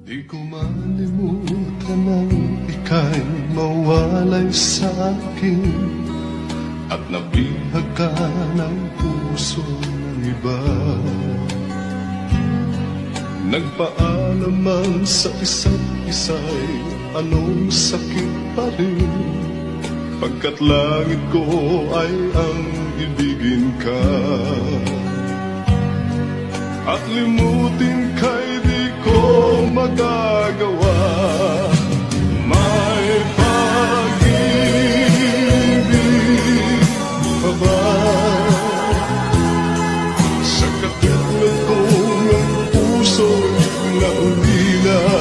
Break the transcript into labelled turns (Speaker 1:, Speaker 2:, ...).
Speaker 1: Di ko malimutan ang ika'y mawalay sa akin at nabihag ka ng puso ng iba. Nagpaalam sa isa't isa'y anong sakit pa rin, pagkat langit ko ay ang ibigin ka. At limutin ka'y di ko magagawa. May pag-ibig pa ba sa katulad kong ang puso'y naulila?